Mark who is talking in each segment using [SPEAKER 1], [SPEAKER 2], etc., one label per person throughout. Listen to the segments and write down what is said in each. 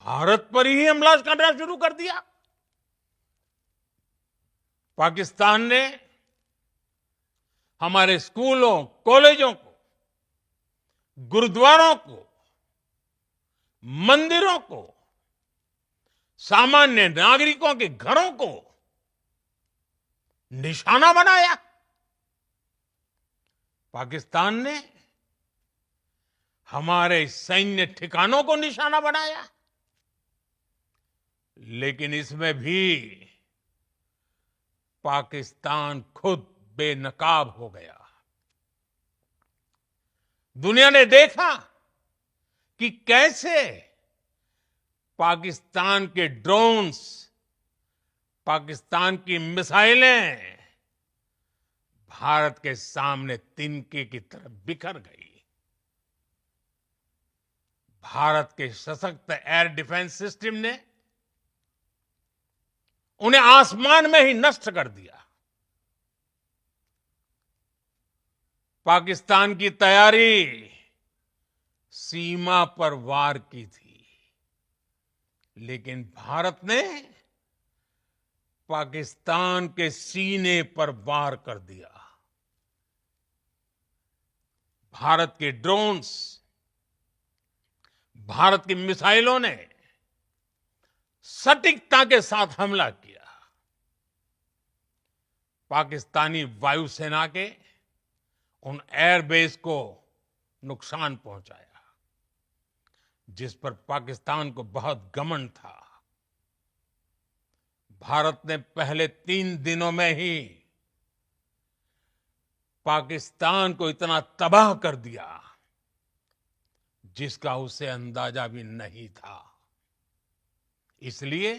[SPEAKER 1] भारत पर ही हमला करना शुरू कर दिया। पाकिस्तान ने हमारे स्कूलों, कॉलेजों को, गुरुद्वारों को, मंदिरों को, सामान्य नागरिकों के घरों को निशाना बनाया। पाकिस्तान ने हमारे सैन्य ठिकानों को निशाना बनाया। लेकिन इसमें भी पाकिस्तान खुद बेनकाब हो गया। दुनिया ने देखा कि कैसे पाकिस्तान के ड्रोन्स, पाकिस्तान की मिसाइलें भारत के सामने तिनके की तरह बिखर गई। भारत के सशक्त एयर डिफेंस सिस्टम ने उन्हें आसमान में ही नष्ट कर दिया। पाकिस्तान की तैयारी सीमा पर वार की थी, लेकिन भारत ने पाकिस्तान के सीने पर वार कर दिया। भारत के ड्रोन्स, भारत की मिसाइलों ने सटीकता के साथ हमला किया। पाकिस्तानी वायुसेना के उन एयरबेस को नुकसान पहुंचाया, जिस पर पाकिस्तान को बहुत घमंड था। भारत ने पहले 3 दिनों में ही पाकिस्तान को इतना तबाह कर दिया जिसका उसे अंदाजा भी नहीं था। इसलिए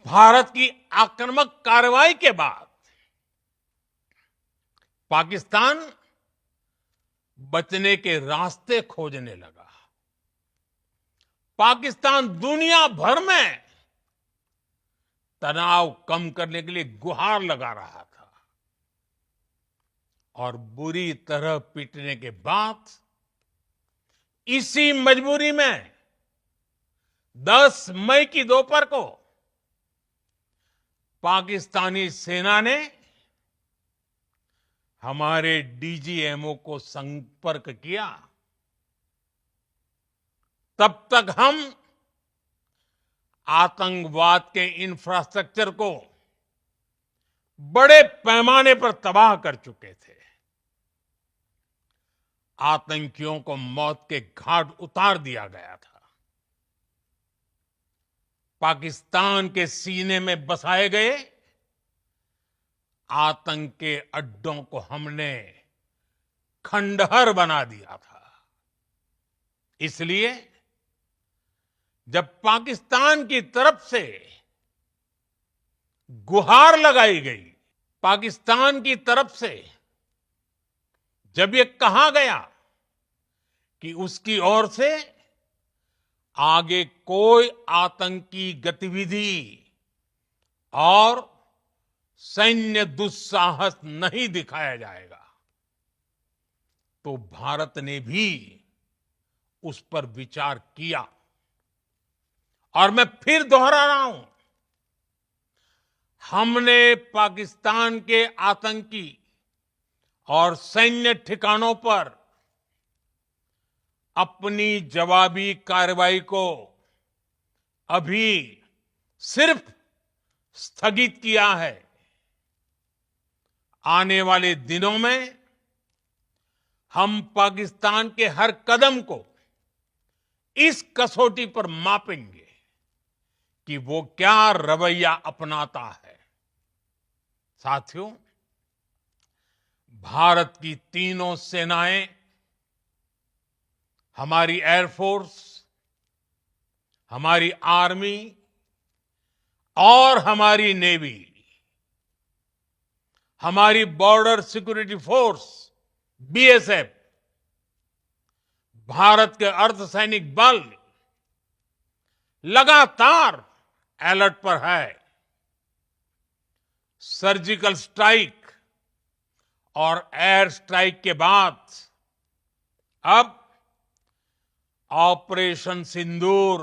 [SPEAKER 1] भारत की आक्रामक कार्रवाई के बाद पाकिस्तान बचने के रास्ते खोजने लगा। पाकिस्तान दुनिया भर में तनाव कम करने के लिए गुहार लगा रहा था, और बुरी तरह पीटने के बाद इसी मजबूरी में 10 मई की दोपहर को पाकिस्तानी सेना ने हमारे डीजीएमओ को संपर्क किया। तब तक हम आतंकवाद के इंफ्रास्ट्रक्चर को बड़े पैमाने पर तबाह कर चुके थे। आतंकियों को मौत के घाट उतार दिया गया था। पाकिस्तान के सीने में बसाए गए आतंक के अड्डों को हमने खंडहर बना दिया था। इसलिए जब पाकिस्तान की तरफ से गुहार लगाई गई, पाकिस्तान की तरफ से जब ये कहा गया कि उसकी ओर से आगे कोई आतंकी गतिविधि और सैन्य दुस्साहस नहीं दिखाया जाएगा, तो भारत ने भी उस पर विचार किया। और मैं फिर दोहरा रहा हूं, हमने पाकिस्तान के आतंकी और सैन्य ठिकानों पर अपनी जवाबी कार्रवाई को अभी सिर्फ स्थगित किया है। आने वाले दिनों में हम पाकिस्तान के हर कदम को इस कसौटी पर मापेंगे कि वो क्या रवैया अपनाता है। साथियों, भारत की तीनों सेनाएं, हमारी एयरफोर्स, हमारी आर्मी और हमारी नेवी, हमारी border security force BSF, Bharat के अर्धसैनिक बल लगातार अलर्ट पर है। सर्जिकल स्ट्राइक और एयर स्ट्राइक के बाद अब ऑपरेशन सिंदूर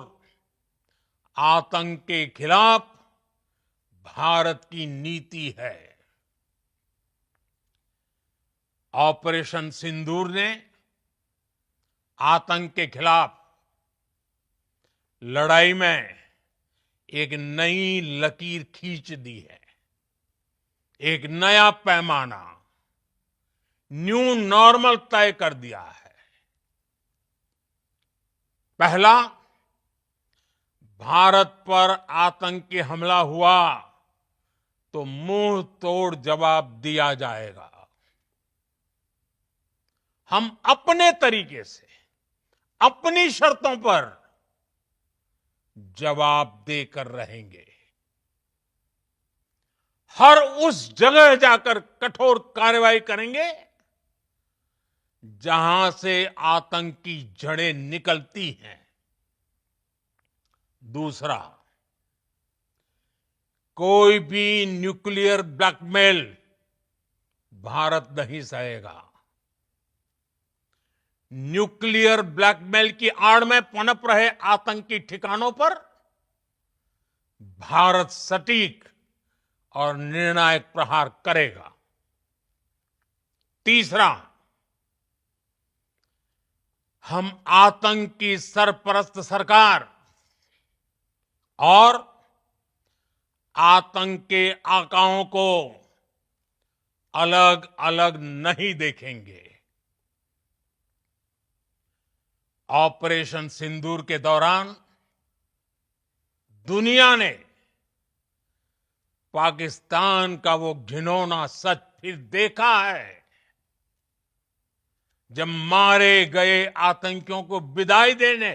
[SPEAKER 1] आतंक के खिलाफ भारत की नीति है। ऑपरेशन सिंदूर ने आतंक के खिलाफ लड़ाई में एक नई लकीर खींच दी है, एक नया पैमाना, न्यू नॉर्मल तय कर दिया है। पहला, भारत पर आतंकी हमला हुआ तो मुंह तोड़ जवाब दिया जाएगा। हम अपने तरीके से, अपनी शर्तों पर जवाब देकर रहेंगे। हर उस जगह जाकर कठोर कार्रवाई करेंगे जहां से आतंक की जड़ें निकलती हैं। दूसरा, कोई भी न्यूक्लियर ब्लैकमेल भारत नहीं सहेगा। न्यूक्लियर ब्लैकमेल की आड़ में पनप रहे आतंकी ठिकानों पर भारत सटीक और निर्णायक प्रहार करेगा। तीसरा, हम आतंक की सरपरस्त सरकार और आतंक के आकाओं को अलग अलग नहीं देखेंगे। ऑपरेशन सिंदूर के दौरान दुनिया ने पाकिस्तान का वो घिनौना सच फिर देखा है, जब मारे गए आतंकियों को विदाई देने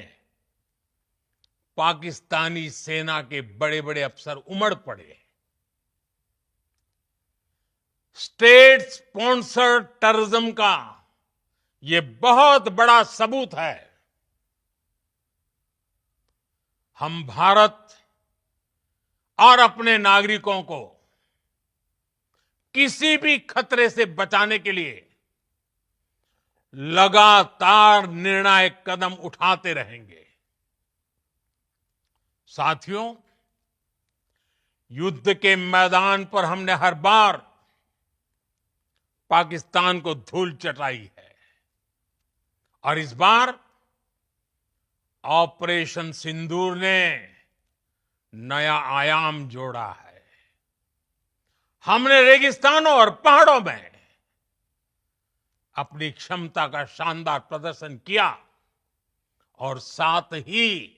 [SPEAKER 1] पाकिस्तानी सेना के बड़े बड़े अफसर उमड़ पड़े। स्टेट स्पॉन्सर्ड टेररिज्म का ये बहुत बड़ा सबूत है। हम भारत और अपने नागरिकों को किसी भी खतरे से बचाने के लिए लगातार निर्णायक कदम उठाते रहेंगे। साथियों, युद्ध के मैदान पर हमने हर बार पाकिस्तान को धूल चटाई है और इस बार ऑपरेशन सिंदूर ने नया आयाम जोड़ा है। हमने रेगिस्तानों और पहाड़ों में अपनी क्षमता का शानदार प्रदर्शन किया और साथ ही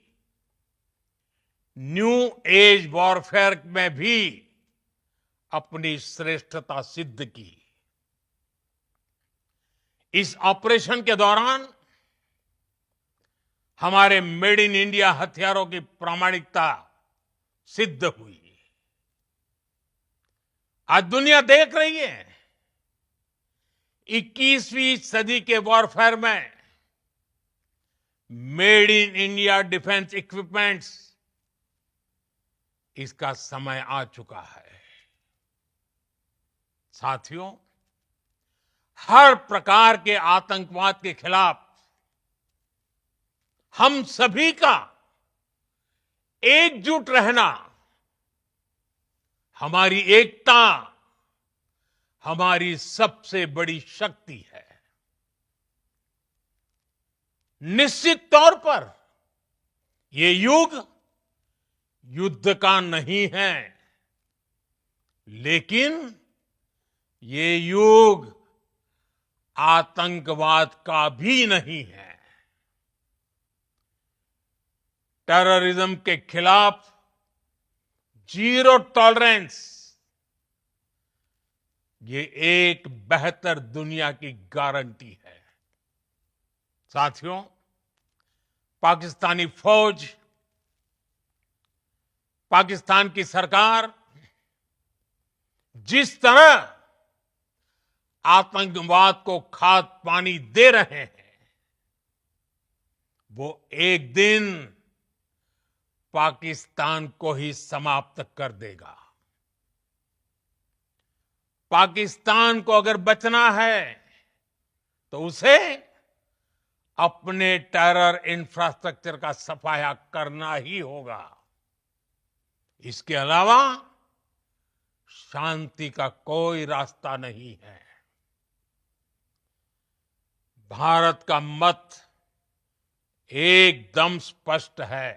[SPEAKER 1] न्यू एज वॉरफेयर में भी अपनी श्रेष्ठता सिद्ध की। इस ऑपरेशन के दौरान हमारे मेड इन इंडिया हथियारों की प्रामाणिकता सिद्ध हुई। आज दुनिया देख रही है 21वीं सदी के वॉरफेयर में made in India defence equipments, इसका समय आ चुका है। साथियों, हर प्रकार के आतंकवाद के खिलाफ हम सभी का एकजुट रहना, हमारी एकता हमारी सबसे बड़ी शक्ति है। निश्चित तौर पर ये युग युद्ध का नहीं है, लेकिन ये युग आतंकवाद का भी नहीं है। टेररिज्म के खिलाफ जीरो टॉलरेंस, ये एक बेहतर दुनिया की गारंटी है। साथियों, पाकिस्तानी फौज, पाकिस्तान की सरकार जिस तरह आतंकवाद को खाद पानी दे रहे हैं, वो एक दिन पाकिस्तान को ही समाप्त कर देगा। पाकिस्तान को अगर बचना है तो उसे अपने टेरर इंफ्रास्ट्रक्चर का सफाया करना ही होगा। इसके अलावा शांति का कोई रास्ता नहीं है। भारत का मत एकदम स्पष्ट है।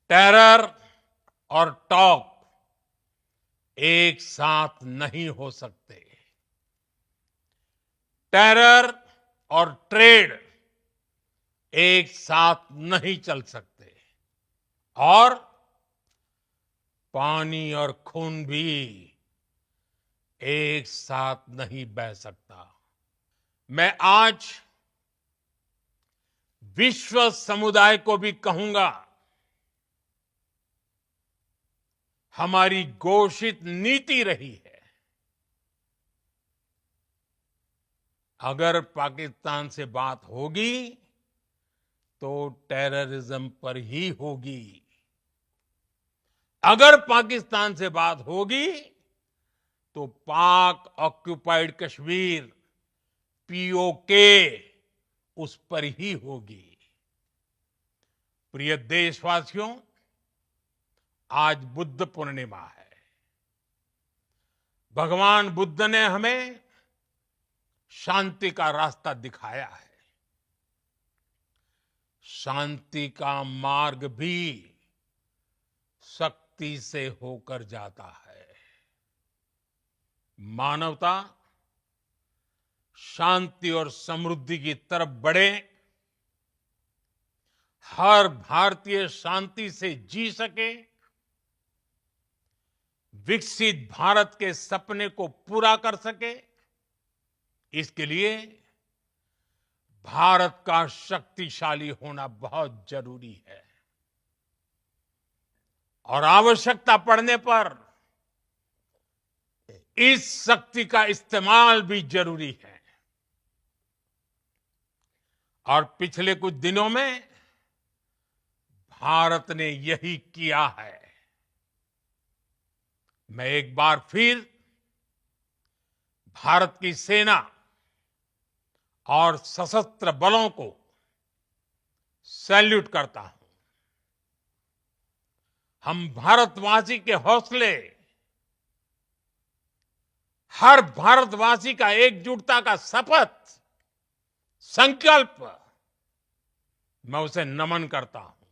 [SPEAKER 1] टेरर और टॉक एक साथ नहीं हो सकते। टेरर और ट्रेड एक साथ नहीं चल सकते और पानी और खून भी एक साथ नहीं बह सकता। मैं आज विश्व समुदाय को भी कहूंगा, हमारी घोषित नीति रही है, अगर पाकिस्तान से बात होगी तो टेररिज्म पर ही होगी। अगर पाकिस्तान से बात होगी तो पाक ऑक्युपाइड कश्मीर पीओके उस पर ही होगी। प्रिय देशवासियों, आज बुद्ध पूर्णिमा है। भगवान बुद्ध ने हमें शांति का रास्ता दिखाया है। शांति का मार्ग भी शक्ति से होकर जाता है। मानवता शांति और समृद्धि की तरफ बढ़े, हर भारतीय शांति से जी सके, विकसित भारत के सपने को पूरा कर सके, इसके लिए भारत का शक्तिशाली होना बहुत जरूरी है। और आवश्यकता पड़ने पर इस शक्ति का इस्तेमाल भी जरूरी है। और पिछले कुछ दिनों में भारत ने यही किया है। मैं एक बार फिर भारत की सेना और सशस्त्र बलों को सैल्यूट करता हूं। हम भारतवासी के हौसले, हर भारतवासी का एकजुटता का शपथ, संकल्प, मैं उसे नमन करता हूं।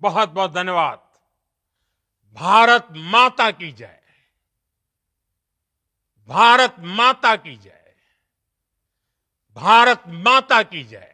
[SPEAKER 1] बहुत बहुत धन्यवाद। भारत माता की जय। भारत माता की जय। भारत माता की जय।